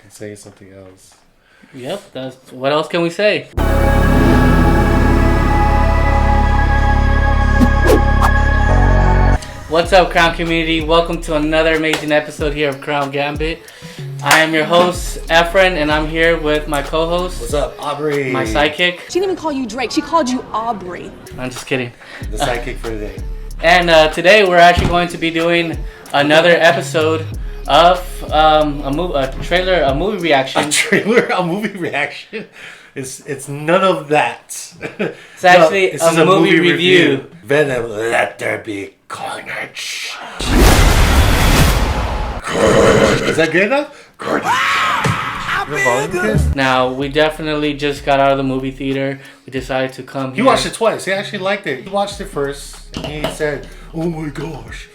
Say something else. Yep, that's what else can we say? What's up, Crown community? Welcome to another amazing episode here of Crown Gambit. I am your host, Efren, and I'm here with my co-host. What's up, Aubrey? My sidekick. She didn't even call you Drake. She called you Aubrey. I'm just kidding. The sidekick for today. And today we're actually going to be doing another episode of a movie reaction. A movie reaction? It's none of that. It's actually a movie review. Venom Let There be Carnage. Is that good enough? Carnage. Now, we definitely just got out of the movie theater. We decided to come here. He watched it twice. He actually liked it. He watched it first, and he said, "Oh my gosh,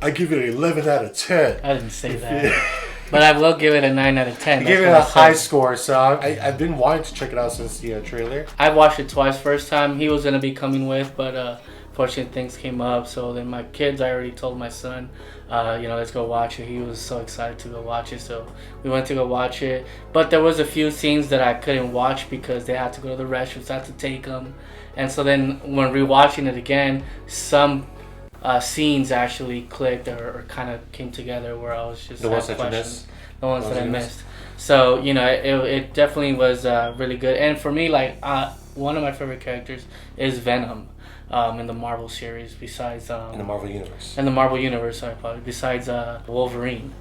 I give it an 11 out of 10." I didn't say that. But I will give it a 9 out of 10. He gave it a high score, so I've been wanting to check it out since the trailer. I watched it twice. First time he was going to be coming with, but fortunately things came up. So then my kids, I already told my son, let's go watch it. He was so excited to go watch it, so we went to go watch it. But there was a few scenes that I couldn't watch because they had to go to the restroom, so I had to take them. And so then when rewatching it again, some scenes actually clicked or kind of came together where I was just the ones that you questions. missed. The ones that I missed. So it definitely was really good. And for me, one of my favorite characters is Venom in the Marvel series. Besides in the Marvel universe. In the Marvel universe, sorry, probably besides Wolverine.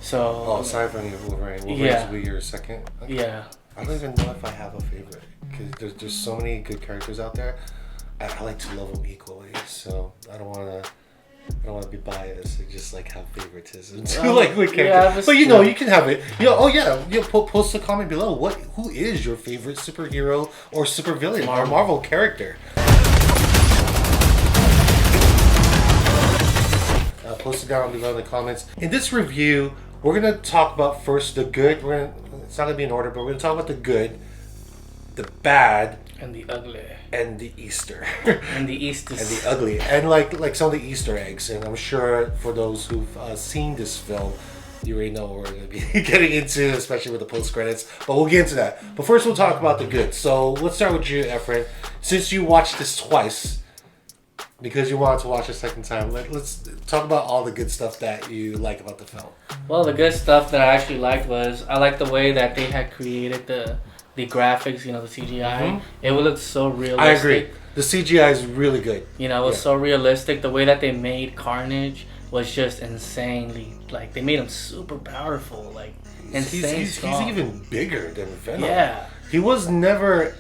So. Oh, sorry for Wolverine. Wolverine's Yeah. your second. Okay. Yeah. I don't even know if I have a favorite because there's so many good characters out there. I like to love them equally, so I don't want to be biased and just have favoritism to with characters. Yeah, but you can have it. Post a comment below. Who is your favorite superhero or supervillain or Marvel character? Post it down below in the comments. In this review, we're gonna talk about first the good. It's not gonna be in order, but we're gonna talk about the good, the bad, and the ugly. And the Easter. And the Easter. And the ugly. And like some of the Easter eggs. And I'm sure for those who've seen this film, you already know what we're going to be getting into, especially with the post-credits. But we'll get into that. But first we'll talk about the good. So let's start with you, Efren. Since you watched this twice, because you wanted to watch a second time, let's talk about all the good stuff that you like about the film. Well, the good stuff that I actually liked was, I liked the way that they had created the graphics, the CGI. Mm-hmm. It would look so realistic. I agree. The CGI is really good. It was so realistic. The way that they made Carnage was just insanely, they made him super powerful, insane. He's even bigger than Venom. Yeah. He was never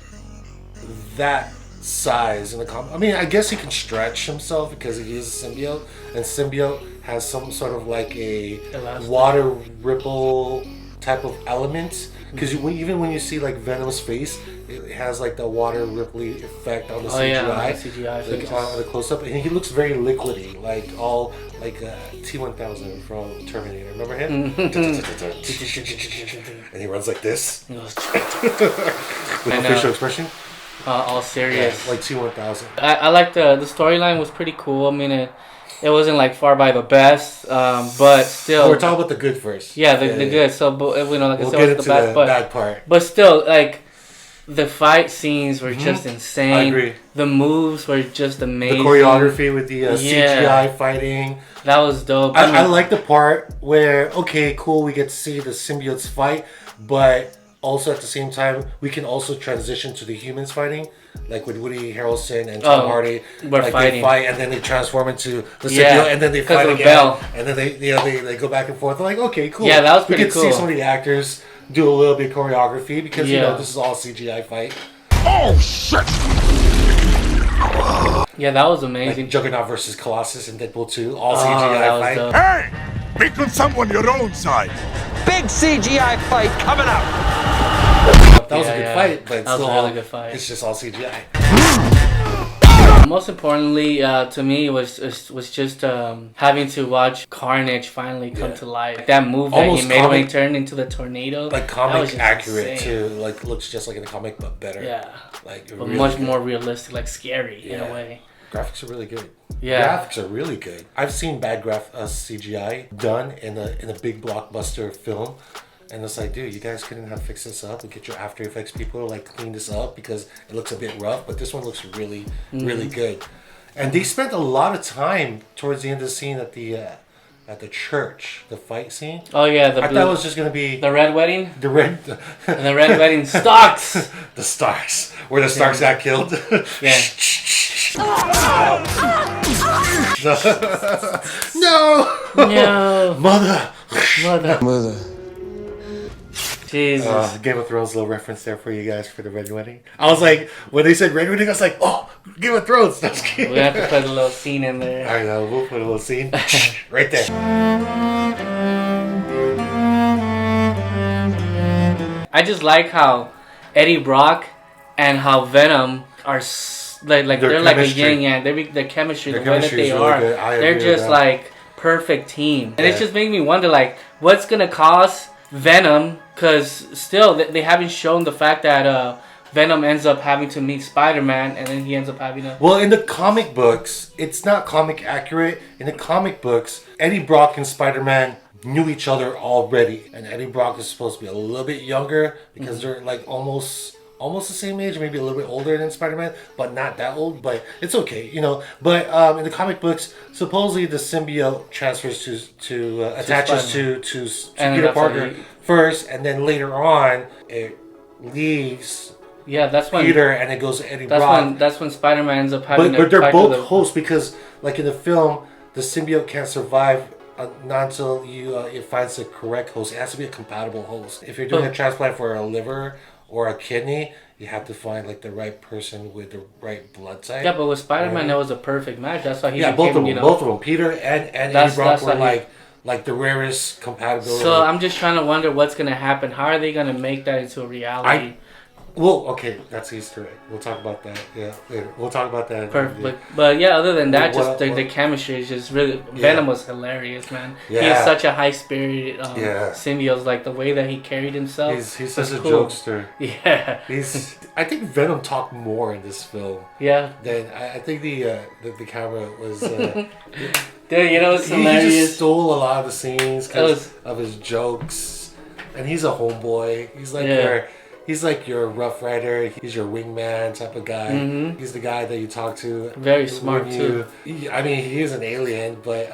that size in the comic. I mean, I guess he can stretch himself because he is a symbiote, and symbiote has some sort of a water ripple type of element. Because even when you see Venom's face, it has the water ripply effect on the CGI. Yeah, CGI on the close up, and he looks very liquidy, T-1000 from Terminator. Remember him? And he runs like this. With facial expression. All serious. Yeah, T-1000. I like the storyline was pretty cool. I mean it wasn't far by the best, but still. We're talking about the good first. Yeah, the good. So, we'll I said, it was the bad part. But still, the fight scenes were just insane. I agree. The moves were just amazing. The choreography with the CGI fighting. That was dope. I like the part where, okay, cool, we get to see the symbiotes fight, but also at the same time, we can also transition to the humans fighting. With Woody Harrelson and Tom Hardy, they fight and then they transform into the symbiote and then they fight again, and then they go back and forth. I'm okay, cool. Yeah, that was pretty cool. We get to see some of the actors do a little bit of choreography because this is all CGI fight. Oh shit! Yeah, that was amazing. Juggernaut versus Colossus in Deadpool 2, all CGI fight. Dope. Hey, pick on someone your own size. Big CGI fight coming up. That was a good fight, but that was a really good fight. It's just all CGI. Most importantly, to me, was just having to watch Carnage finally come to life. That move that he made when he turned into the tornado. Comic accurate too. Looks just like in the comic, but better. Yeah. But really much more realistic, scary in a way. Graphics are really good. Yeah. Graphics are really good. I've seen bad CGI done in a big blockbuster film. And it's like, dude, you guys couldn't have fixed this up and get your After Effects people to like clean this up because it looks a bit rough, but this one looks really, really good. And they spent a lot of time towards the end of the scene at the church, the fight scene. Oh yeah, I thought it was just gonna be the red wedding. the red, And the red wedding Starks. the Starks, where the Starks got killed. Yeah. No, No. mother. Jesus. Game of Thrones little reference there for you guys for the red wedding. I was like, when they said red wedding, I was like, oh, Game of Thrones. We have to put a little scene in there. I know, we'll put a little scene right there. I just like how Eddie Brock and how Venom are like they're like a chemistry. yin yang. Their chemistry, Their the way that chemistry they is really are, good. I they're agree with just that. like perfect team. And it's Yeah. just making me wonder like what's gonna cause Venom, because still they haven't shown the fact that Venom ends up having to meet Spider-Man, and then he ends up having to. Well, in the comic books, it's not comic accurate. In the comic books, Eddie Brock and Spider-Man knew each other already, and Eddie Brock is supposed to be a little bit younger because they're like almost the same age, maybe a little bit older than Spider-Man, but not that old. But it's okay, you know. But in the comic books, supposedly the symbiote transfers to attaches to And Peter that's Parker how he- first, and then later on it leaves Yeah, that's when. Peter and it goes to Eddie Brock. That's when Spider-Man ends up having. But to they're fight both with the- hosts because, like in the film, the symbiote can't survive not until it finds the correct host. It has to be a compatible host. If you're doing a transplant for a liver or a kidney, you have to find like the right person with the right blood type. Yeah, but with Spider-Man, that was a perfect match. That's why he Yeah, became, both of them. you know. Both of them. Peter and Eddie That's- Brock that's were how he- like the rarest compatibility. So I'm just trying to wonder what's gonna happen. How are they gonna make that into a reality? Well, okay, that's Easter egg. We'll talk about that. Yeah, later. We'll talk about that. Perfect. But yeah, other than that, What- just the chemistry is just really. Venom was hilarious, man. He Yeah. is such a high spirited Yeah. symbiote. Like the way that he carried himself. He's was such a cool. jokester. Yeah. I think Venom talked more in this film. Yeah. Then I think the camera was. Dude, you know what's he hilarious? just stole a lot of the scenes because was- of his jokes, and he's a homeboy. He's like Yeah. he's like your Rough Rider. He's your wingman type of guy. Mm-hmm. He's the guy that you talk to. Very smart, too. I mean, he is an alien, but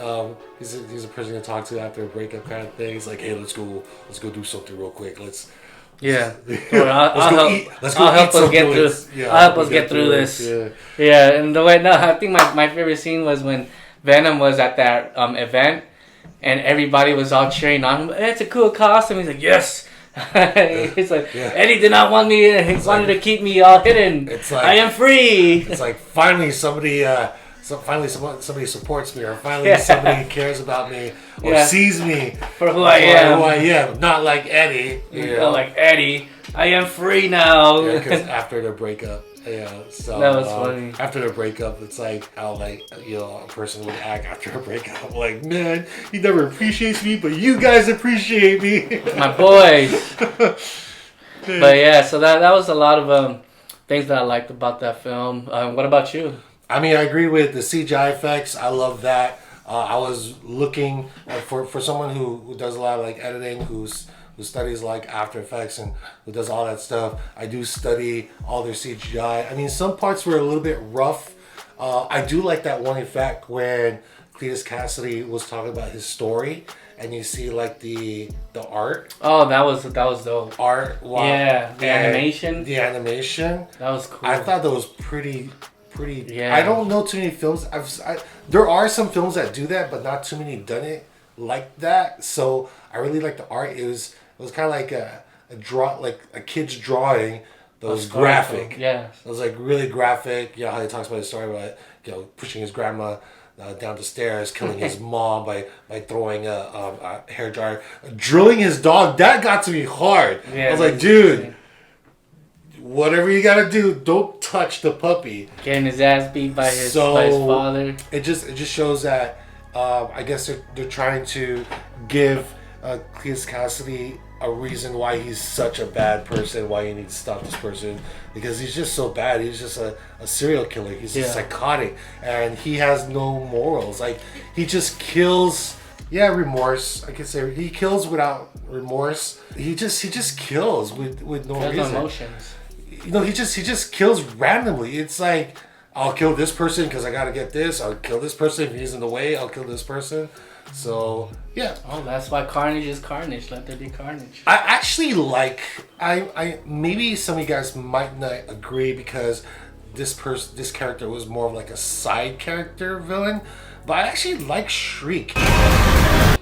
he's a person to talk to after a breakup kind of thing. He's like, hey, let's go do something real quick. Yeah. Let's I'll go help, eat. Let's I'll go help eat us get something. through. Yeah, I'll help us get through this. Yeah. Yeah, and the way I think my favorite scene was when Venom was at that event, and everybody was all cheering on him. Hey, it's a cool costume. He's like, yes. He's like, Yeah. Eddie did not want me. He wanted to keep me all hidden. It's like- I am free. It's like finally somebody supports me, or finally Yeah. somebody cares about me, or Yeah. sees me For who I am. Who I am, not like Eddie. You know? Like Eddie, I am free now. Because after the breakup, so That was funny. After the breakup, it's like how a person would act after a breakup. Like, man, he never appreciates me, but you guys appreciate me. My boys. But yeah, so that was a lot of things that I liked about that film. What about you? I mean, I agree with the CGI effects. I love that. I was looking for someone who does a lot of like editing, who studies like After Effects and who does all that stuff. I do study all their CGI. I mean, some parts were a little bit rough. I do like that one effect when Cletus Cassidy was talking about his story, and you see like the art. Oh, that was dope. Art, wow. Yeah, the And animation. The animation. That was cool. I thought that was pretty. Yeah. I don't know too many films. There are some films that do that, but not too many done it like that. So I really like the art. It was kind of like a kid's drawing. That was graphic. Yeah. It was like really graphic. Yeah, how he talks about his story about pushing his grandma down the stairs, killing his mom by throwing a hair dryer, drilling his dog. That got to me hard. Yeah, I was like, dude. Whatever you gotta do, don't touch the puppy. Getting his ass beat by his father. It just shows that I guess they're trying to give Cletus Cassidy a reason why he's such a bad person, why you need to stop this person, because he's just so bad. He's just a serial killer. He's just psychotic, and he has no morals. Like, he just kills Yeah, remorse. I could say he kills without remorse. He just kills with no There's reason. no emotions. You know, he just kills randomly. It's like, I'll kill this person because I gotta get this. I'll kill this person if he's in the way. I'll kill this person. So yeah. Oh, that's why Carnage is Carnage. Let there be carnage. I actually like. I maybe some of you guys might not agree because this character was more of like a side character villain, but I actually like Shriek.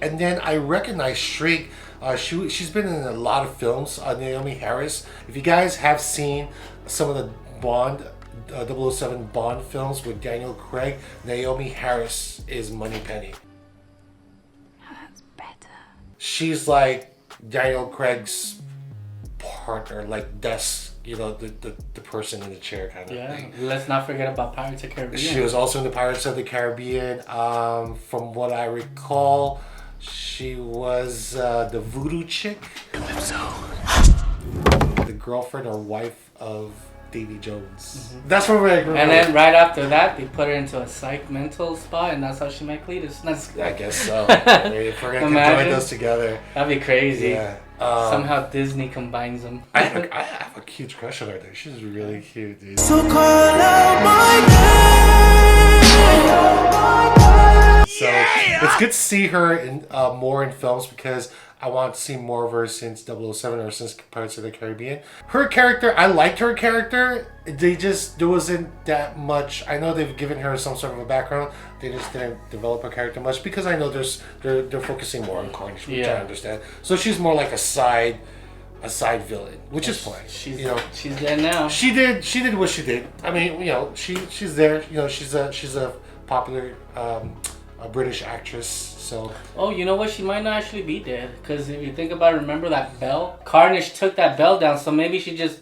And then I recognize Shriek. She's been in a lot of films. Naomi Harris. If you guys have seen some of the Bond 007 Bond films with Daniel Craig, Naomi Harris is Moneypenny. That's better. She's like Daniel Craig's partner, like Des, you know, the person in the chair kind of thing. Let's not forget about Pirates of the Caribbean. She was also in the Pirates of the Caribbean. From what I recall, she was the voodoo chick. The girlfriend or wife of Davy Jones. Mm-hmm. That's what I remember. And then right after that, they put her into a psych mental spot, and that's how she met Cletus. I guess so. If we're gonna combine those together, that'd be crazy. Yeah. Somehow Disney combines them. I have a huge crush on her. Though. She's really cute, dude. So call out my name. So it's good to see her in more in films because I want to see more of her since 007 or since Pirates of the Caribbean. Her character, I liked her character. There wasn't that much. I know they've given her some sort of a background. They just didn't develop her character much because I know they're focusing more on Carnage, which I understand. So she's more like a side villain, which is fine. She's she's dead now. She did what she did. I mean, you know, she's there. You know, she's a popular a British actress. So. Oh, you know what? She might not actually be dead because if you think about it, remember that bell? Carnage took that bell down, so maybe she just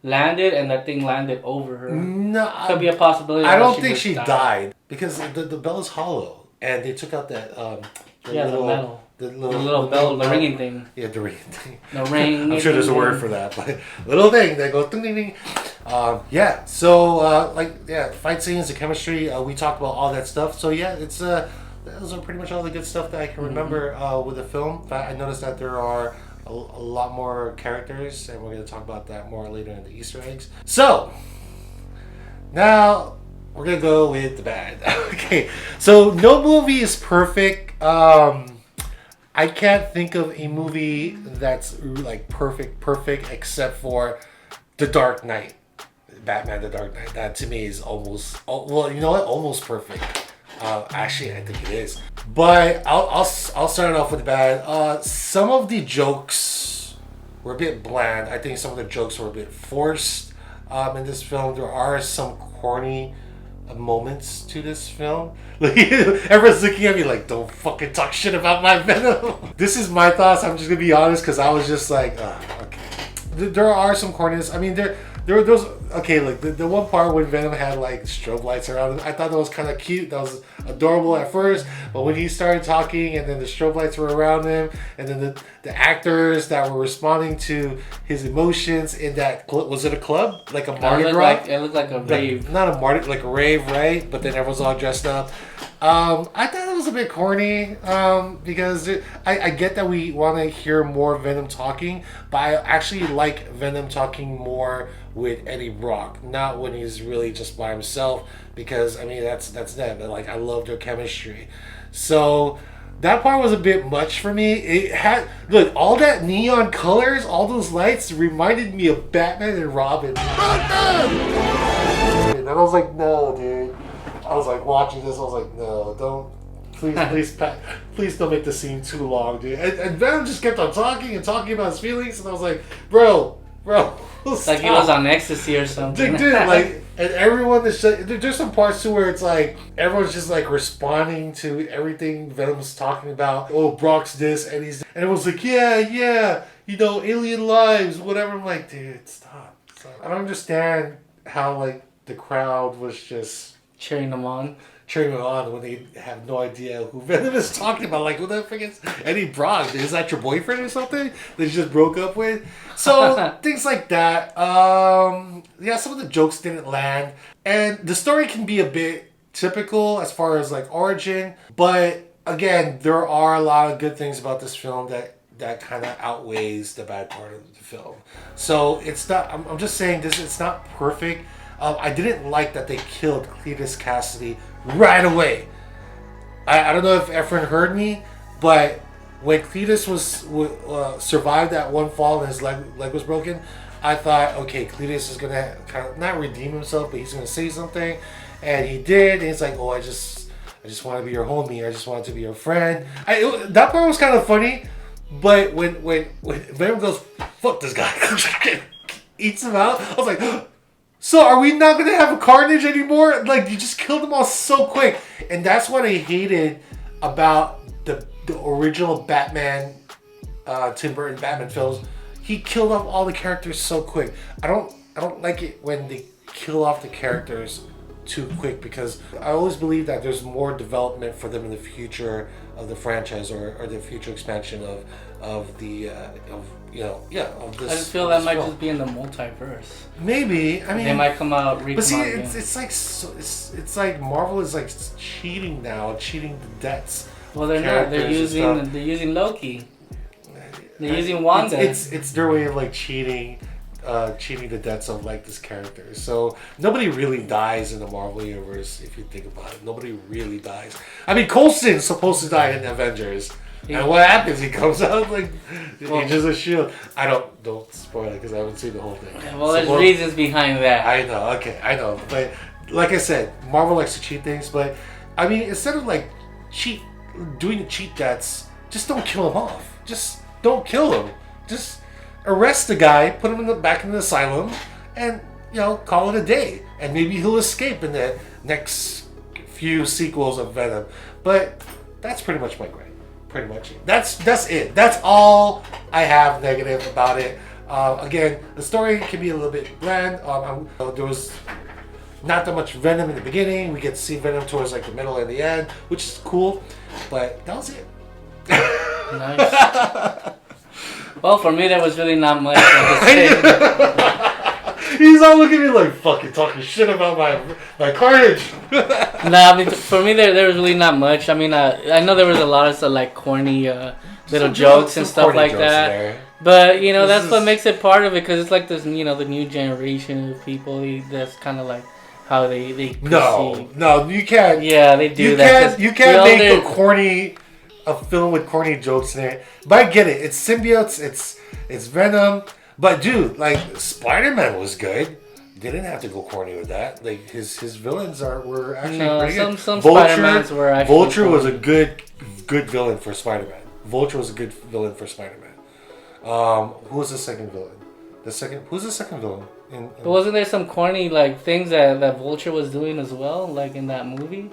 landed and that thing landed over her. No, could be a possibility. I don't think she died because the bell is hollow and they took out that the metal. The little bell, the ringing thing. Yeah, the ringing thing. The ring. I'm sure there's a word for that, but little thing that goes ding ding ding. Yeah. So fight scenes, the chemistry. We talked about all that stuff. So yeah, it's those are pretty much all the good stuff that I can remember with the film. But I noticed that there are a lot more characters, and we're going to talk about that more later in the Easter eggs. So now we're going to go with the bad. Okay. So no movie is perfect. I can't think of a movie that's like perfect except for The Dark Knight. Batman The Dark Knight. That to me is almost, well, you know what? Almost perfect. Actually, I think it is. But I'll start it off with the bad. Some of the jokes were a bit bland. I think some of the jokes were a bit forced in this film. There are some corny moments to this film. Like, everyone's looking at me like, don't fucking talk shit about my Venom. This is my thoughts. I'm just gonna be honest because I was just like, okay. There are some corniness. I mean, there were those. Okay, like the one part when Venom had like strobe lights around him, I thought that was kind of cute. That was adorable at first, but when he started talking and then the strobe lights were around him, and then the actors that were responding to his emotions in that was it a club like a Mardi Gras? It looked like a rave. Not a Mardi, like a rave, right? But then everyone's all dressed up. I thought it was a bit corny because I get that we want to hear more Venom talking, but I actually like Venom talking more with Eddie Brock, not when he's really just by himself, because I mean that's that. But like I love their chemistry, so that part was a bit much for me. It had all that neon colors, all those lights reminded me of Batman and Robin. Batman! And I was like, no, dude. I was like watching this. I was like, no, don't. Please don't make the scene too long, dude. And Venom just kept on talking and talking about his feelings, and I was like, bro. Stop. Like he was on ecstasy or something. Dude, like, and everyone is. There's some parts too where it's like everyone's just like responding to everything Venom's talking about. Oh, Brock's this, and everyone's like, yeah, you know, alien lives, whatever. I'm like, dude, stop. I don't understand how like the crowd was just cheering them on when they have no idea who Venom is talking about. Like, who the frick is Eddie Brock? Is that your boyfriend or something that you just broke up with? So, things like that. Some of the jokes didn't land. And the story can be a bit typical as far as, like, origin. But again, there are a lot of good things about this film that kind of outweighs the bad part of the film. So it's not. I'm just saying this. It's not perfect. I didn't like that they killed Cletus Cassidy right away. I don't know if Efren heard me, but when Cletus survived that one fall and his leg was broken, I thought, okay, Cletus is gonna kind of not redeem himself, but he's gonna say something, and he did. And he's like, "Oh, I just want to be your homie. I just want to be your friend." That part was kind of funny, but when Venom goes, "Fuck this guy," eats him out. I was like, so are we not gonna have a Carnage anymore? Like, you just killed them all so quick, and that's what I hated about the original Batman, Tim Burton Batman films. He killed off all the characters so quick. I don't like it when they kill off the characters too quick, because I always believe that there's more development for them in the future of the franchise or the future expansion of this. I just feel that might just be in the multiverse. Maybe. I mean, they might come out. But see, it's like Marvel is like cheating now, cheating the debts. Well, they're not. They're using Loki. They're using Wanda. It's their way of like cheating the debts of like this character. So nobody really dies in the Marvel universe if you think about it. Nobody really dies. I mean, Coulson's supposed to die in Avengers. And what happens? He comes out like Agents of S.H.I.E.L.D. Don't spoil it because I haven't seen the whole thing. Well, there's reasons behind that. I know, okay, I know. But like I said, Marvel likes to cheat things. But I mean, instead of like doing the cheat debts, just don't kill him off. Just don't kill him. Just arrest the guy, put him back in the asylum, and call it a day. And maybe he'll escape in the next few sequels of Venom. But that's pretty much my grade. Pretty much it. That's it. That's all I have negative about it. Again, the story can be a little bit bland. There was not that much Venom in the beginning. We get to see Venom towards like the middle and the end, which is cool. But that was it. Nice. Well, for me, there was really not much. He's all looking at me like, fucking talking shit about my Carnage. Nah, I mean, for me, there was really not much. I mean, I know there was a lot of like corny little jokes and stuff like that. There. But, that's what makes it part of it, because it's like this, the new generation of people. That's kind of like how they perceive. No, you can't. Yeah, they do that. You can't make a film with corny jokes in it. But I get it. It's symbiotes. It's Venom. But dude, like Spider-Man was good. They didn't have to go corny with that. Like his villains were actually pretty good. Some Spider-Mans were actually Vulture corny. was a good villain for Spider-Man. Vulture was a good villain for Spider-Man. Who was the second villain? Who's the second villain? But wasn't there some corny like things that Vulture was doing as well, like in that movie?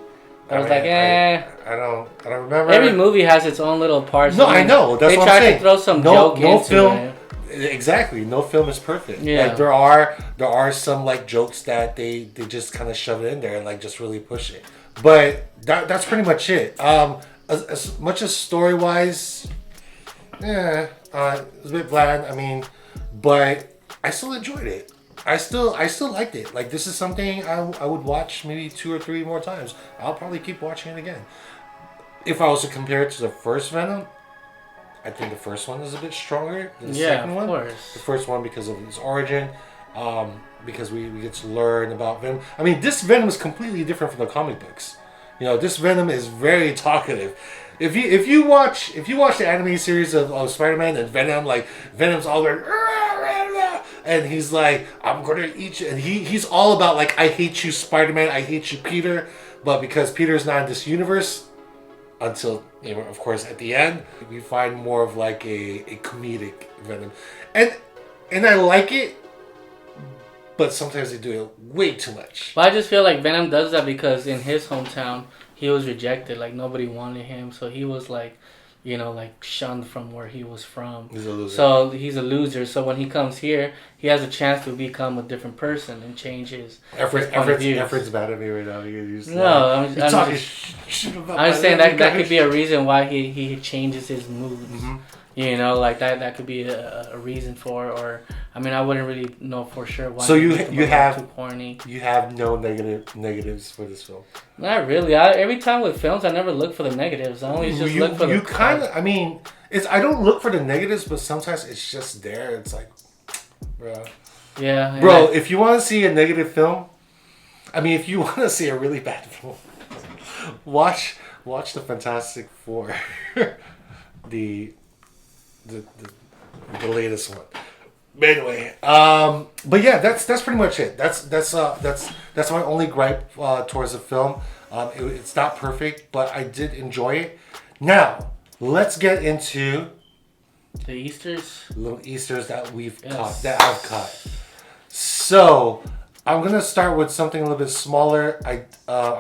I don't remember. Every movie has its own little parts. No, I know. That's what I'm saying. They try to throw some joke into film, it. Exactly. No film is perfect. Yeah. Like, there are some like jokes that they just kind of shove it in there and like just really push it. But that's pretty much it. As much as story wise, it was a bit bland. I mean, but I still enjoyed it. I still liked it. Like, this is something I would watch maybe 2 or 3 more times. I'll probably keep watching it again. If I was to compare it to the first Venom, I think the first one is a bit stronger than the second one. Of course. The first one because of his origin, because we get to learn about Venom. I mean, this Venom is completely different from the comic books. This Venom is very talkative. If you watch the anime series of Spider-Man and Venom, like Venom's all like, and he's like, I'm gonna eat you, and he's all about like, I hate you, Spider-Man, I hate you, Peter. But because Peter's not in this universe, until of course at the end, we find more of like a comedic Venom, and I like it, but sometimes they do it way too much. But I just feel like Venom does that because in his hometown he was rejected, like nobody wanted him, so he was like, like shunned from where he was from. He's a loser. So he's a loser. So when he comes here, he has a chance to become a different person and change his Effort's bad at me right now. I'm talking shit about. I'm saying that could be a reason why he changes his mood. Mm-hmm. You know, like that could be a reason for it, or I mean, I wouldn't really know for sure why. So you have too corny. You have no negatives for this film. Not really. Every time with films, I never look for the negatives. I always just look for the. You kind of. I mean, I don't look for the negatives, but sometimes it's just there. It's like, bro. Yeah. Bro, if you want to see a negative film, I mean, if you want to see a really bad film, watch the Fantastic Four, the latest one. But anyway, but yeah, that's pretty much it. That's my only gripe towards the film. It's not perfect, but I did enjoy it. Now let's get into the little Easters that I've caught. So I'm gonna start with something a little bit smaller. I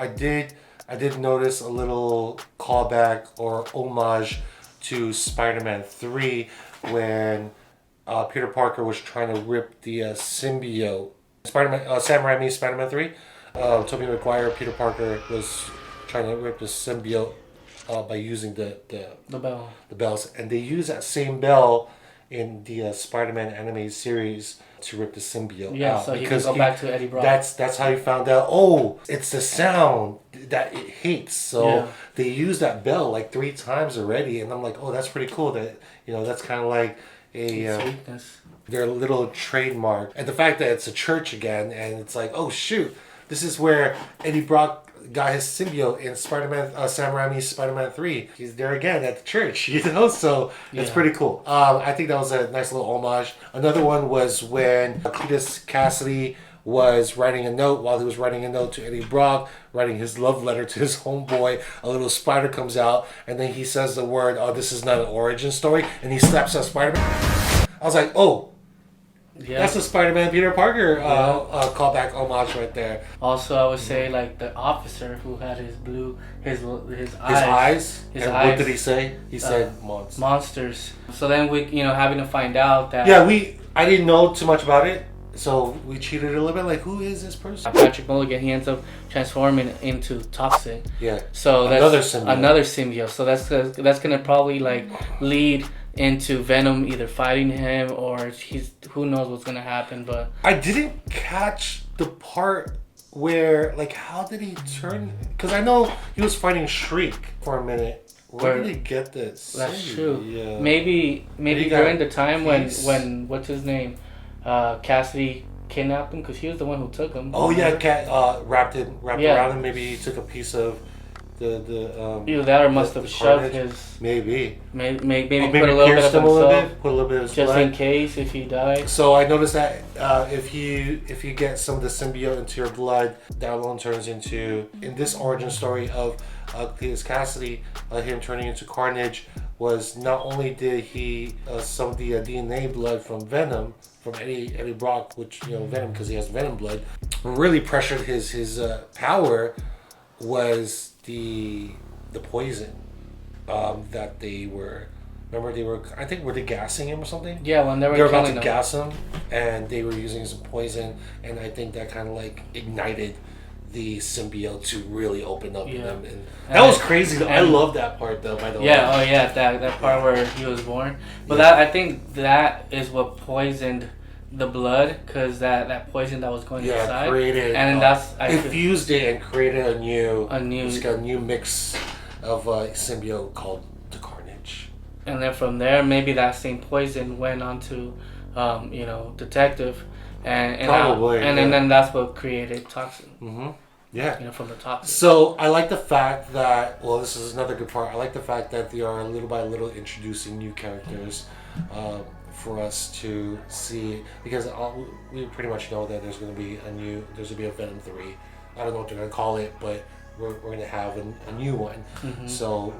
did notice a little callback or homage to Spider-Man 3 when Peter Parker was trying to rip the symbiote. Sam Raimi's Spider-Man 3. Tobey Maguire, Peter Parker was trying to rip the symbiote by using the bell. The bells, and they use that same bell in the Spider-Man animated series to rip the symbiote out. So he can go back to Eddie Brock. That's how he found out. Oh, it's the sound that it hates. So they use that bell like 3 times already, and I'm like, oh, that's pretty cool. That that's kind of like weakness. Their little trademark, and the fact that it's a church again, and it's like, oh shoot, this is where Eddie Brock got his symbiote in Spider-Man, Sam Raimi's Spider-Man 3. He's there again at the church, so it's pretty cool. I think that was a nice little homage. Another one was when Cletus Cassidy was writing a note while he was writing a note to Eddie Brock, writing his love letter to his homeboy. A little spider comes out, and then he says the word, oh, this is not an origin story, and he slaps at Spider-Man. I was like, oh, that's a Spider-Man Peter Parker callback homage right there. Also, I would say like the officer who had his eyes. What did he say? He said monsters. So then we, having to find out that. Yeah, I didn't know too much about it, so we cheated a little bit. Like, who is this person? Patrick Mulligan, he ends up transforming into Toxic. Yeah. So that's another symbiote. So that's gonna probably like lead into Venom either fighting him or who knows what's gonna happen. But I didn't catch the part where, like, how did he turn? Because I know he was fighting Shriek for a minute. Where did he get this? That's true. Yeah. Maybe during the time when what's his name, Cassidy kidnapped him, because he was the one who took him. Oh yeah, wrapped around him. Maybe he took a piece of either that or must have shoved his maybe put a little bit of himself, put a little bit of his just blood. in case if he died. So I noticed that if you get some of the symbiote into your blood, that alone turns into, in this origin story of Cletus Cassidy, him turning into Carnage, was not only did he some of the DNA blood from Venom, from Eddie Brock, which Venom, because he has Venom blood, really pressured his power, was the poison that they were. Remember, I think, were they gassing him or something? Yeah, when they were about to gas him, and they were using some poison, and I think that kind of like ignited the symbiote to really open up in them, and that was crazy. I love that part though. By the way. Yeah. Oh yeah, that part where he was born. But I think that is what poisoned the blood, because that poison that was going inside created, and that's infused it and created a new mix of symbiote called the Carnage. And then from there, maybe that same poison went on to Detective, and probably, and then that's what created Toxin. Mm-hmm. Yeah. From the Toxin. So I like the fact that, well, this is another good part. I like the fact that they are little by little introducing new characters for us to see, because we pretty much know that there's going to be a Venom 3. I don't know what they're going to call it, but we're going to have a new one. Mm-hmm. So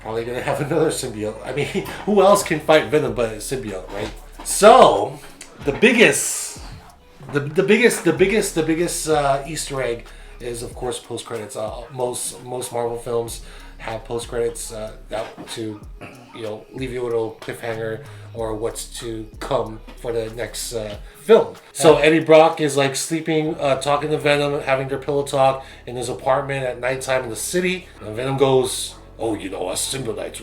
probably going to have another symbiote. I mean, who else can fight Venom but a symbiote, right? So the biggest Easter egg is, of course, post credits. Most Marvel films have post credits to leave you a little cliffhanger or what's to come for the next film. So Eddie Brock is like sleeping, talking to Venom, having their pillow talk in his apartment at nighttime in the city, and Venom goes, "Oh, us symbiotes,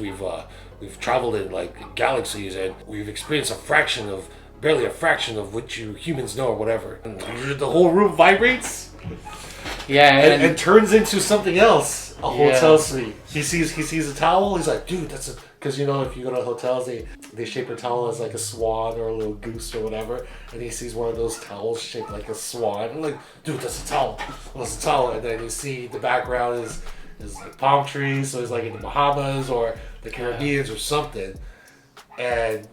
we've traveled in like galaxies, and we've experienced barely a fraction of what you humans know or whatever. And the whole room vibrates. Yeah, and turns into something else. A hotel suite. He sees a towel. He's like, dude, that's a, because you know if you go to hotels, they shape a towel as like a swan or a little goose or whatever. And he sees one of those towels shaped like a swan. I'm like, dude, that's a towel. That's a towel. And then you see the background is like palm trees. So he's like in the Bahamas or the Caribbean or something. And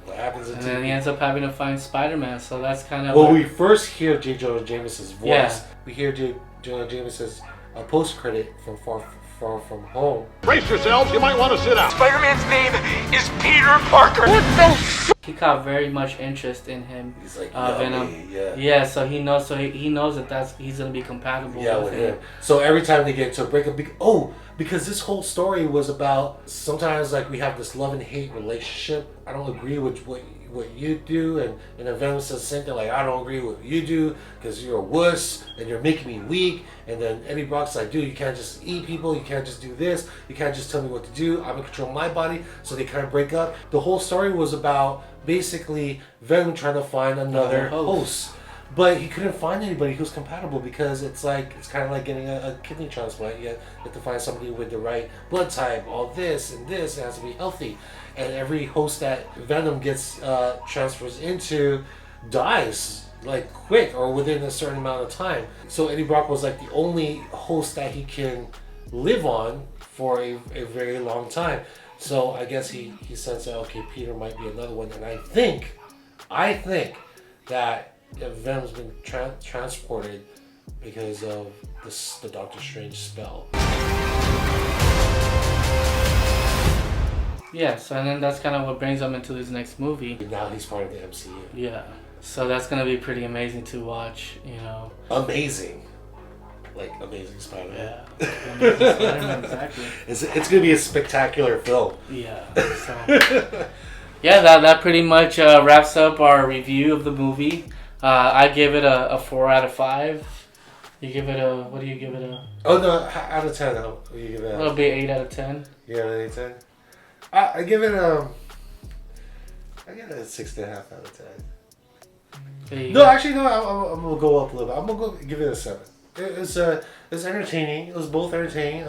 what happens? And then he ends up having to find Spider-Man. So that's kind of. Well, we first hear J. Jonah Jameson's voice. Yeah. We hear J. Jonah Jameson's post credit from Far From Home. Brace yourselves, you might want to sit down. Spider-Man's name is Peter Parker. What the He caught very much interest in him. He's like, Venom. yeah. Yeah, so he knows. So he knows that he's gonna be compatible. Yeah, with him. So every time they get into a breakup, because this whole story was about sometimes like we have this love and hate relationship. I don't agree with what you do, and then Venom says the same thing, like, I don't agree with what you do because you're a wuss and you're making me weak. And then Eddie Brock's like, dude, you can't just eat people, you can't just do this, you can't just tell me what to do, I'm in control of my body. So they kind of break up. The whole story was about basically Venom trying to find another host. But he couldn't find anybody who's compatible because it's kind of like getting a kidney transplant. You have to find somebody with the right blood type, all this and this, it has to be healthy. And every host that Venom gets transfers into dies like quick or within a certain amount of time. So Eddie Brock was like the only host that he can live on for a very long time. So I guess he says that, okay, Peter might be another one. And I think that Venom's been transported because of the Doctor Strange spell. Yeah, so and then that's kind of what brings him into his next movie. Now he's part of the MCU. Yeah, so that's gonna be pretty amazing to watch. You know, amazing, like Amazing Spider-Man. Yeah, Amazing Spider-Man, exactly. It's gonna be a spectacular film. Yeah. So, yeah, that pretty much wraps up our review of the movie. I give it a 4 out of 5. You give it a, what do you give it a? Oh no, out of 10. What do you give it? It'll be 8 out of 10. Yeah, 8 out of 10. I give it a 6.5 out of 10. No, actually, no. I'm gonna go up a little bit. I'm gonna give it a 7. It was entertaining. It was both entertaining.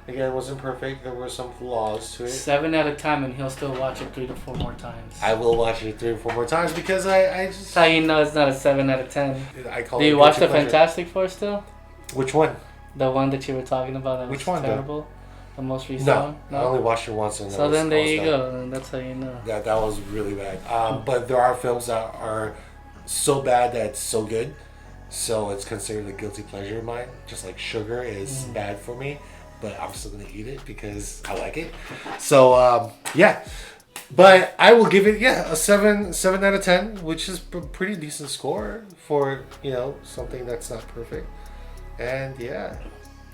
Again, it wasn't perfect. There were some flaws to it. 7 out of 10, and he'll still watch it 3 to 4 more times. I will watch it 3 or 4 more times because I just. That's how you know it's not a 7 out of 10. I call Do it you watch the pleasure. Fantastic Four still? Which one? The one that you were talking about that Which was one, terrible? The most recent No, one? I only watched it once. And So then there you go. And that's how you know. That was really bad. But there are films that are so bad that it's so good. So it's considered a guilty pleasure of mine. Just like sugar is bad for me. But I'm still going to eat it because I like it. So, yeah. But I will give it, a 7 out of 10, which is a pretty decent score for, something that's not perfect. And, yeah.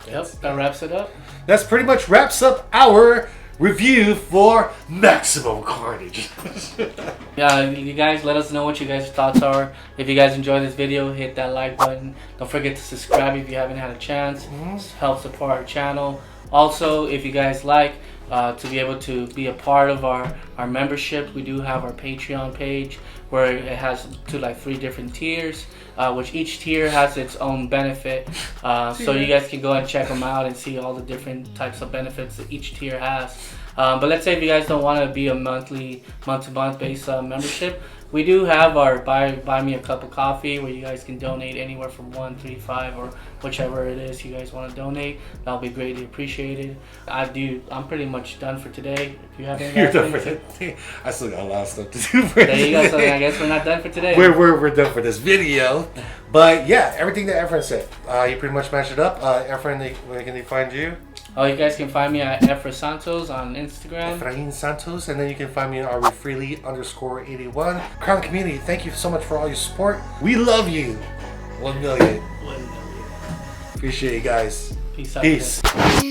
Yep, that wraps it up. That's pretty much wraps up our review for Maximum Carnage. Yeah, you guys let us know what you guys' thoughts are. If you guys enjoyed this video, hit that like button. Don't forget to subscribe if you haven't had a chance. Help support our channel. Also, if you guys like to be able to be a part of our membership, we do have our Patreon page where it has 3 different tiers, which each tier has its own benefit. So you guys can go and check them out and see all the different types of benefits that each tier has. But let's say if you guys don't want to be a month-to-month based membership, we do have our buy me a cup of coffee where you guys can donate anywhere from $1, $3, $5, or whichever it is you guys want to donate. That'll be greatly appreciated. I'm pretty much done for today. If you have any You're done for today. I still got a lot of stuff to do for there you go. So I guess we're not done for today. We're done for this video. But yeah, everything that Efren said, you pretty much matched it up. Efren, where can they find you? Oh, you guys can find me at Efra Santos on Instagram. Efrain Santos, and then you can find me on @freely_81. Crown community, thank you so much for all your support. We love you. 1 million. 1 million. Appreciate you guys. Peace out. Peace. Guys.